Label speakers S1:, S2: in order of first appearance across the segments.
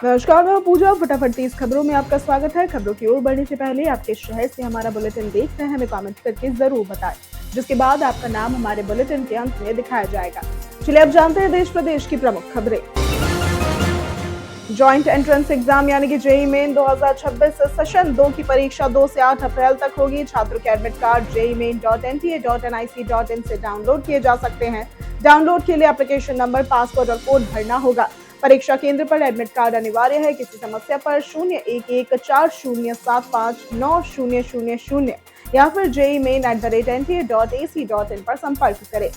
S1: नमस्कार, मैं पूजा। फटाफट 30 खबरों में आपका स्वागत है। खबरों की ओर बढ़ने से पहले आपके शहर से हमारा बुलेटिन देख रहे हैं, हमें कमेंट करके जरूर बताएं, जिसके बाद आपका नाम हमारे बुलेटिन के अंत में दिखाया जाएगा। चलिए अब जानते हैं देश प्रदेश की प्रमुख खबरें। ज्वाइंट एंट्रेंस एग्जाम यानी कि जेईई मेन 2026 सेशन 2 की परीक्षा 2 से 8 अप्रैल तक होगी। छात्रों के एडमिट कार्ड jeimain.nta.nic.in से डाउनलोड किए जा सकते हैं। डाउनलोड के लिए एप्लीकेशन नंबर, पासवर्ड और कोड भरना होगा। परीक्षा केंद्र पर एडमिट कार्ड अनिवार्य है। किसी समस्या पर 01140759000 या फिर jeimain@nta.ac.in पर संपर्क करें।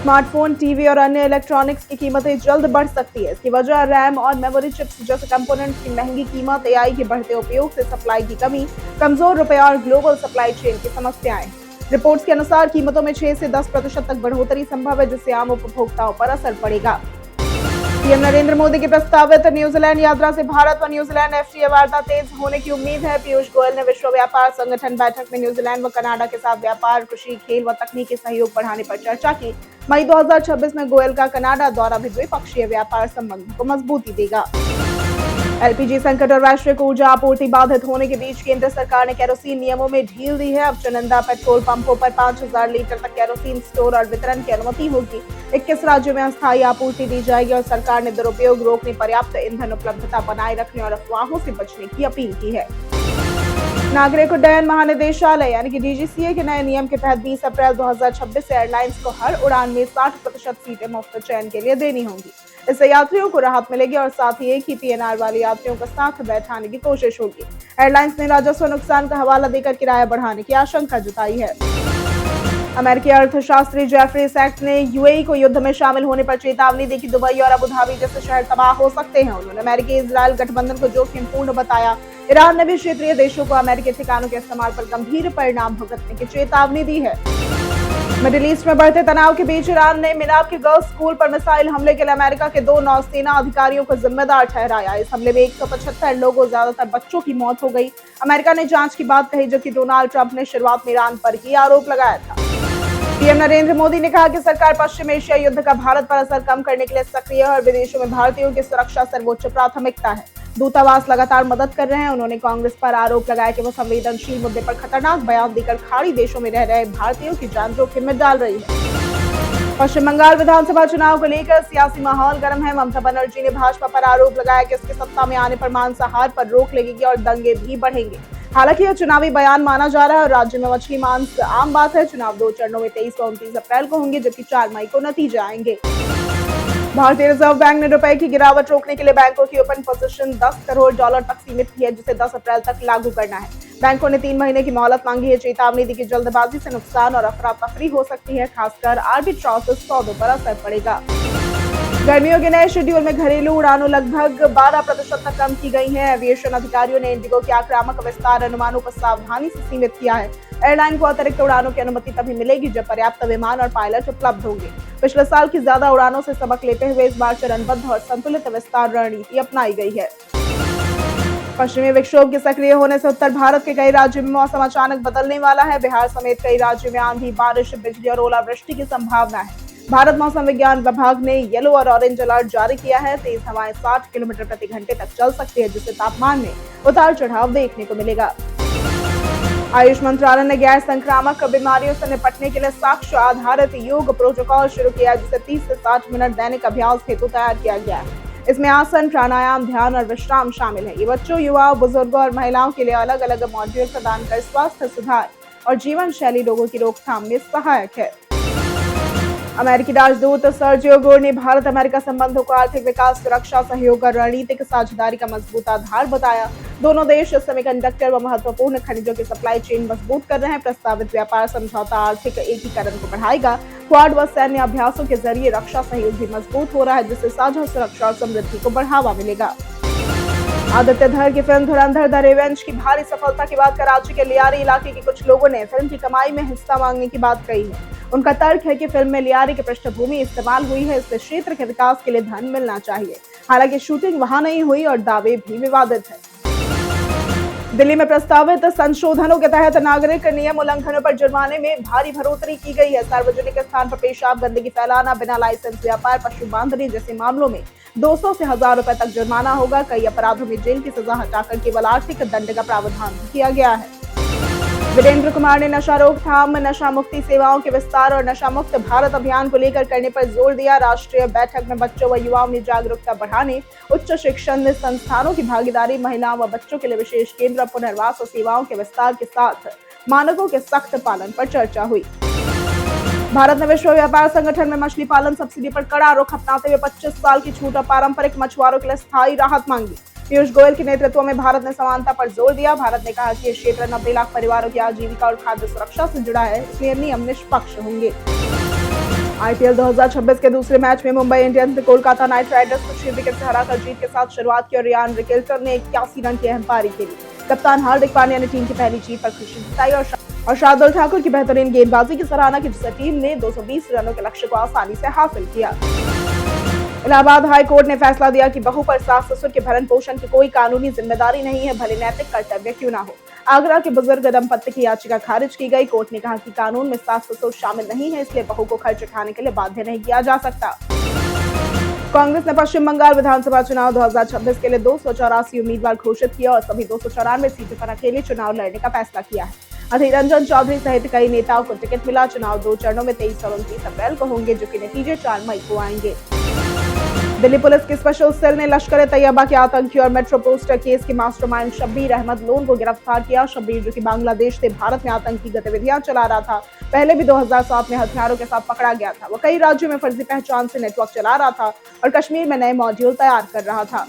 S1: स्मार्टफोन, टीवी और अन्य इलेक्ट्रॉनिक्स की कीमतें जल्द बढ़ सकती है। इसकी वजह रैम और मेमोरी चिप्स जैसे कंपोनेंट्स की महंगी कीमत, एआई के बढ़ते उपयोग से सप्लाई की कमी, कमजोर रुपया और ग्लोबल सप्लाई चेन की समस्याएं। रिपोर्ट्स के अनुसार कीमतों में 6 से 10% तक बढ़ोतरी संभव है, जिससे आम उपभोक्ताओं पर असर पड़ेगा। पीएम नरेंद्र मोदी की प्रस्तावित न्यूजीलैंड यात्रा से भारत व न्यूजीलैंड एफटीए वार्ता तेज होने की उम्मीद है। पीयूष गोयल ने विश्व व्यापार संगठन बैठक में न्यूजीलैंड व कनाडा के साथ व्यापार, कृषि, खेल व तकनीकी सहयोग बढ़ाने पर चर्चा की। मई 2026 में गोयल का कनाडा दौरा भी द्विपक्षीय व्यापार संबंधों को मजबूती देगा। एलपीजी संकट और वैश्विक ऊर्जा आपूर्ति बाधित होने के बीच केंद्र सरकार ने केरोसिन नियमों में ढील दी है। अब चुनिंदा पेट्रोल पंपों पर 5000 लीटर तक केरोसिन स्टोर और वितरण की अनुमति होगी। 21 राज्यों में अस्थायी आपूर्ति दी जाएगी और सरकार ने दुरुपयोग रोकने, पर्याप्त ईंधन उपलब्धता बनाए रखने और अफवाहों से बचने की अपील की है। नागरिक उड्डयन महानिदेशालय यानी कि डीजीसीए के नए नियम के तहत 20 अप्रैल 2026 से एयरलाइंस को हर उड़ान में 60% सीटें मुफ्त चयन के लिए देनी होंगी। इससे यात्रियों को राहत मिलेगी और साथ ही एक ही पीएनआर वाले यात्रियों को साथ बैठाने की कोशिश होगी। एयरलाइंस ने राजस्व नुकसान का हवाला देकर किराया बढ़ाने की आशंका जताई है। अमेरिकी अर्थशास्त्री जेफरी सैक्स ने यूएई को युद्ध में शामिल होने पर चेतावनी दी कि दुबई और अबू धाबी जैसे शहर तबाह हो सकते हैं। उन्होंने अमेरिकी इजरायल गठबंधन को जोखिमपूर्ण बताया। ईरान ने भी क्षेत्रीय देशों को अमेरिकी ठिकानों के इस्तेमाल पर गंभीर परिणाम भुगतने की चेतावनी दी है। मिडिल ईस्ट में बढ़ते तनाव के बीच ईरान ने मिनाब के गर्ल्स स्कूल पर मिसाइल हमले के लिए अमेरिका के 2 नौसेना अधिकारियों को जिम्मेदार ठहराया। इस हमले में 175 लोगों, ज्यादातर बच्चों की मौत हो गई। अमेरिका ने जांच की बात कही, जबकि डोनाल्ड ट्रंप ने शुरुआत में ईरान पर ही आरोप लगाया था। पीएम नरेंद्र मोदी ने कहा कि सरकार पश्चिम एशिया युद्ध का भारत पर असर कम करने के लिए सक्रिय है और विदेशों में भारतीयों की सुरक्षा सर्वोच्च प्राथमिकता है। दूतावास लगातार मदद कर रहे हैं। उन्होंने कांग्रेस पर आरोप लगाया कि वो संवेदनशील मुद्दे पर खतरनाक बयान देकर खाड़ी देशों में रह रहे भारतीयों की जान जोखिम में डाल रही है। पश्चिम बंगाल विधानसभा चुनाव को लेकर सियासी माहौल गर्म है। ममता बनर्जी ने भाजपा पर आरोप लगाया कि इसके सत्ता में आने पर मांसाहार पर रोक लगेगी और दंगे भी बढ़ेंगे। हालांकि यह चुनावी बयान माना जा रहा है और राज्य में मछली मांस आम बात है। चुनाव 2 चरणों में 23 और 29 अप्रैल को होंगे, जबकि 4 मई को नतीजे आएंगे। भारतीय रिजर्व बैंक ने रुपए की गिरावट रोकने के लिए बैंकों की ओपन पोजीशन $10 करोड़ तक सीमित की है, जिसे 10 अप्रैल तक लागू करना है। बैंकों ने 3 महीने की मोहलत मांगी है। चेतावनी दी कि जल्दबाजी से नुकसान और अफरा तफरी हो सकती है, खासकर आर्बिट्राज सौदों पर असर पड़ेगा। गर्मियों के नए शेड्यूल में घरेलू उड़ानों लगभग 12% तक कम की गई हैं। एविएशन अधिकारियों ने इंडिगो के आक्रामक विस्तार अनुमानों को सावधानी से सीमित किया है। एयरलाइन को अतिरिक्त उड़ानों की अनुमति तभी मिलेगी जब पर्याप्त विमान और पायलट उपलब्ध होंगे। पिछले साल की ज्यादा उड़ानों से सबक लेते हुए इस बार चरणबद्ध और संतुलित विस्तार रणनीति अपनाई गई है। पश्चिमी विक्षोभ के सक्रिय होने से उत्तर भारत के कई राज्यों में मौसम अचानक बदलने वाला है। बिहार समेत कई राज्यों में आंधी, बारिश, बिजली और ओलावृष्टि की संभावना है। भारत मौसम विज्ञान विभाग ने येलो और ऑरेंज अलर्ट जारी किया है। तेज हवाएं 60 किलोमीटर प्रति घंटे तक चल सकती है, जिससे तापमान में उतार चढ़ाव देखने को मिलेगा। आयुष मंत्रालय ने गैर संक्रामक बीमारियों से निपटने के लिए साक्ष्य आधारित योग प्रोटोकॉल शुरू किया, जिसे 30 से 60 मिनट दैनिक अभ्यास हेतु तैयार किया गया है। इसमें आसन, प्राणायाम, ध्यान और विश्राम शामिल है। ये बच्चों, युवाओं, बुजुर्गों और महिलाओं के लिए अलग अलग मॉड्यूल प्रदान कर स्वास्थ्य सुधार और जीवन शैली रोगों की रोकथाम में सहायक है। अमेरिकी राजदूत सर्जियो गोर ने भारत अमेरिका संबंधों को आर्थिक विकास, सुरक्षा, सहयोग और रणनीतिक साझेदारी का मजबूत आधार बताया। दोनों देश सेमीकंडक्टर व महत्वपूर्ण खनिजों की सप्लाई चेन मजबूत कर रहे हैं। प्रस्तावित व्यापार समझौता आर्थिक एकीकरण को बढ़ाएगा। क्वाड व सैन्य अभ्यासों के जरिए रक्षा सहयोग भी मजबूत हो रहा है, जिससे साझा सुरक्षा और समृद्धि को बढ़ावा मिलेगा। आदित्य धर की फिल्म धुरंधर द रिवेंज की भारी सफलता के बाद कराची के लियारी इलाके के कुछ लोगों ने फिल्म की कमाई में हिस्सा मांगने की बात कही है। उनका तर्क है कि फिल्म में लियारी की पृष्ठभूमि इस्तेमाल हुई है, इससे क्षेत्र के विकास के लिए धन मिलना चाहिए। हालांकि शूटिंग वहां नहीं हुई और दावे भी विवादित है। दिल्ली में प्रस्तावित संशोधनों के तहत नागरिक नियम उल्लंघनों पर जुर्माने में भारी बढ़ोतरी की गई है। सार्वजनिक स्थान पर पेशाब, गंदगी फैलाना, बिना लाइसेंस व्यापार, पशु बांधने जैसे मामलों में 200 से 1000 रुपए तक जुर्माना होगा। कई अपराधों में जेल की सजा हटाकर केवल आर्थिक दंड का प्रावधान किया गया है। वीरेंद्र कुमार ने नशा रोकथाम, नशा मुक्ति सेवाओं के विस्तार और नशा मुक्त भारत अभियान को लेकर करने पर जोर दिया। राष्ट्रीय बैठक में बच्चों व युवाओं में जागरूकता बढ़ाने, उच्च शिक्षण संस्थानों की भागीदारी, महिलाओं व बच्चों के लिए विशेष केंद्र, पुनर्वास और सेवाओं के विस्तार के साथ मानकों के सख्त पालन पर चर्चा हुई। भारत ने विश्व व्यापार संगठन में मछली पालन सब्सिडी पर कड़ा रुख अपनाते हुए 25 साल की छूट और पारंपरिक मछुआरों के लिए स्थायी राहत मांगी। पीयूष गोयल के नेतृत्व में भारत ने समानता पर जोर दिया। भारत ने कहा कि ये क्षेत्र 90 लाख परिवारों की आजीविका और खाद्य सुरक्षा से जुड़ा है, इसलिए नियम निष्पक्ष होंगे। आईपीएल 2026 के दूसरे मैच में मुंबई इंडियंस ने कोलकाता नाइट राइडर्स को 6 विकेट से हराकर जीत के साथ शुरुआत की और रियान रिकेल्टर ने 81 रन की अहम पारी खेली। कप्तान हार्दिक पांड्या ने टीम की पहली जीत पर खुशी जताई और शार्दुल ठाकुर की बेहतरीन गेंदबाजी की सराहना की, जिससे टीम ने 220 रनों के लक्ष्य को आसानी से हासिल किया। इलाहाबाद हाई कोर्ट ने फैसला दिया कि बहू पर सास ससुर के भरण पोषण की कोई कानूनी जिम्मेदारी नहीं है, भले नैतिक कर्तव्य क्यों न हो। आगरा के बुजुर्ग दंपत्ति की याचिका खारिज की गई। कोर्ट ने कहा कि कानून में सास ससुर शामिल नहीं है, इसलिए बहू को खर्च उठाने के लिए बाध्य नहीं किया जा सकता। कांग्रेस ने पश्चिम बंगाल विधानसभा चुनाव 2026 के लिए 284 उम्मीदवार घोषित किया और सभी 294 सीटों पर अकेले चुनाव लड़ने का फैसला किया है। अधीर रंजन चौधरी सहित कई नेताओं को टिकट मिला। चुनाव 2 चरणों में 23 और 29 अप्रैल को होंगे, जो कि नतीजे 4 मई को आएंगे। दिल्ली पुलिस की स्पेशल सेल ने लश्कर तैयबा के आतंकी और मेट्रो पोस्टर केस के मास्टरमाइंड शब्बीर अहमद लोन को गिरफ्तार किया। शब्बीर, जो कि बांग्लादेश से भारत में आतंकी गतिविधियां चला रहा था, पहले भी 2007 में हथियारों के साथ पकड़ा गया था। वो कई राज्यों में फर्जी पहचान से नेटवर्क चला रहा था और कश्मीर में नए मॉड्यूल तैयार कर रहा था।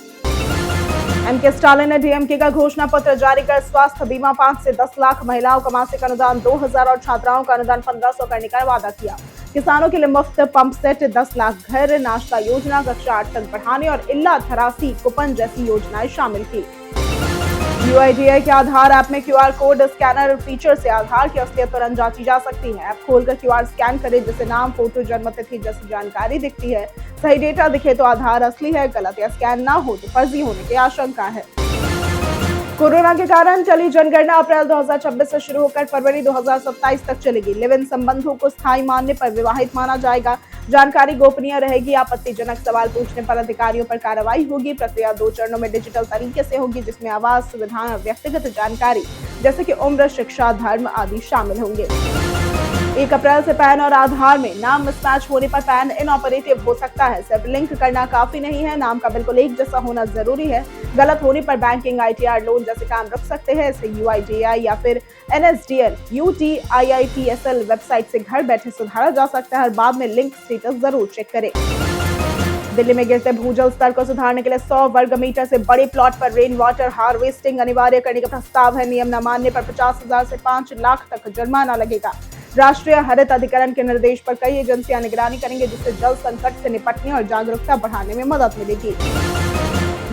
S1: एमके स्टालिन ने डीएमके का घोषणा पत्र जारी कर स्वास्थ्य बीमा 5 से 10 लाख, महिलाओं का मासिक अनुदान 2000 और छात्राओं का अनुदान 1500 करने का वादा किया। किसानों के लिए मुफ्त पंप सेट, 10 लाख घर, नाश्ता योजना, कक्षा 8 तक बढ़ाने और इल्ला थरासी कूपन जैसी योजनाएं शामिल की। यूआईडीआई के आधार ऐप में क्यूआर कोड स्कैनर फीचर से आधार की असलियत तुरंत जांची जा सकती है। ऐप खोलकर क्यूआर स्कैन करें, जिससे नाम, फोटो, जन्म तिथि जैसी जानकारी दिखती है। सही डेटा दिखे तो आधार असली है, गलत या स्कैन ना हो तो फर्जी होने की आशंका है। कोरोना के कारण चली जनगणना अप्रैल 2026 से शुरू होकर फरवरी 2027 तक चलेगी। लिव इन संबंधों को स्थायी मानने पर विवाहित माना जाएगा। जानकारी गोपनीय रहेगी। आपत्तिजनक सवाल पूछने पर अधिकारियों पर कार्रवाई होगी। प्रक्रिया 2 चरणों में डिजिटल तरीके से होगी, जिसमें आवास, सुविधाएं और व्यक्तिगत जानकारी जैसे कि उम्र, शिक्षा, धर्म आदि शामिल होंगे। 1 अप्रैल से पैन और आधार में नाम मिसमैच होने पर पैन इनऑपरेटिव हो सकता है। सिर्फ लिंक करना काफी नहीं है, नाम का बिल्कुल एक जैसा होना जरूरी है। गलत होने पर बैंकिंग, आईटीआर, लोन जैसे काम रुक सकते हैं। इसे यूआईडीआई या फिर एनएसडीएल, यूटीआईआईटीएसएल वेबसाइट से घर बैठे सुधारा जा सकता है और बाद में लिंक स्टेटस जरूर चेक करें। दिल्ली में गिरते भूजल स्तर को सुधारने के लिए 100 वर्ग मीटर से बड़े प्लॉट पर रेन वाटर हार्वेस्टिंग अनिवार्य करने का प्रस्ताव है। नियम न मानने पर 50,000 से 5 लाख तक जुर्माना लगेगा। राष्ट्रीय हरित अधिकरण के निर्देश पर कई एजेंसियां निगरानी करेंगे, जिससे जल संकट से निपटने और जागरूकता बढ़ाने में मदद मिलेगी।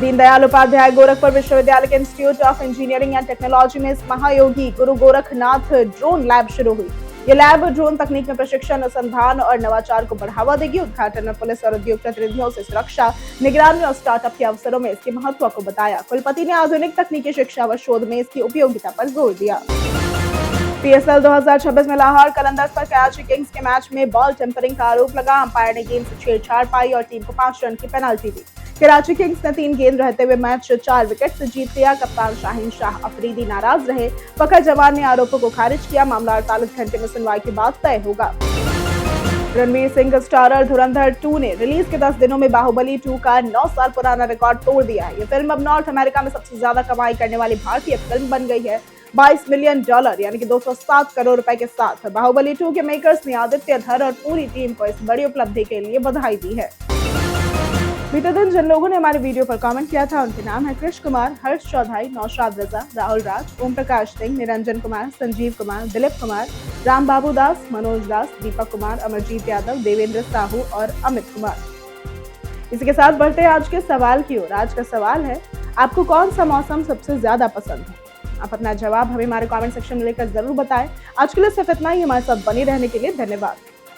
S1: दीनदयाल उपाध्याय गोरखपुर विश्वविद्यालय के institute of engineering and technology में महायोगी गुरु गोरखनाथ ड्रोन लैब शुरू हुई। ये लैब ड्रोन तकनीक में प्रशिक्षण, अनुसंधान और नवाचार को बढ़ावा देगी। उद्घाटन में पुलिस और उद्योग प्रतिनिधियों से सुरक्षा, निगरानी और स्टार्टअप के अवसरों में इसके महत्व को बताया। कुलपति ने आधुनिक तकनीकी शिक्षा व शोध में इसकी उपयोगिता पर जोर दिया। पीएसएल 2026 में लाहौर कलंदर्स पर कराची किंग्स के मैच में बॉल टेम्परिंग का आरोप लगा। अंपायर ने गेंद से छेड़छाड़ पाई और टीम को 5 रन की पेनल्टी दी। कराची किंग्स ने 3 गेंद रहते हुए मैच 4 विकेट से जीत लिया। कप्तान शाहीन शाह अफरीदी नाराज रहे। फखर जमान ने आरोपों को खारिज किया। मामला 48 घंटे में सुनवाई के बाद तय होगा। रणवीर सिंह स्टारर धुरंधर 2 ने रिलीज के 10 दिनों में बाहुबली 2 का 9 साल पुराना रिकॉर्ड तोड़ दिया है। ये फिल्म अब नॉर्थ अमेरिका में सबसे ज्यादा कमाई करने वाली भारतीय फिल्म बन गई है। $22 मिलियन यानी कि 207 करोड़ रुपए के साथ बाहुबली 2 के मेकर्स ने आदित्य धर और पूरी टीम को इस बड़ी उपलब्धि के लिए बधाई दी है। बीते दिन जिन लोगों ने हमारे वीडियो पर कमेंट किया था, उनके नाम है कृष्ण कुमार, हर्ष चौधरी, नौशाद रजा, राहुल राज, ओम प्रकाश सिंह, निरंजन कुमार, संजीव कुमार, दिलीप कुमार, राम बाबू दास, मनोज दास, दीपक कुमार, अमरजीत यादव, देवेंद्र साहू और अमित कुमार। इसी के साथ बढ़ते हैं आज के सवाल की ओर। आज का सवाल है, आपको कौन सा मौसम सबसे ज्यादा पसंद है? आप अपना जवाब हमें हमारे कमेंट सेक्शन में लेकर जरूर बताएं। आज के लिए सिर्फ इतना ही। हमारे साथ बने रहने के लिए धन्यवाद।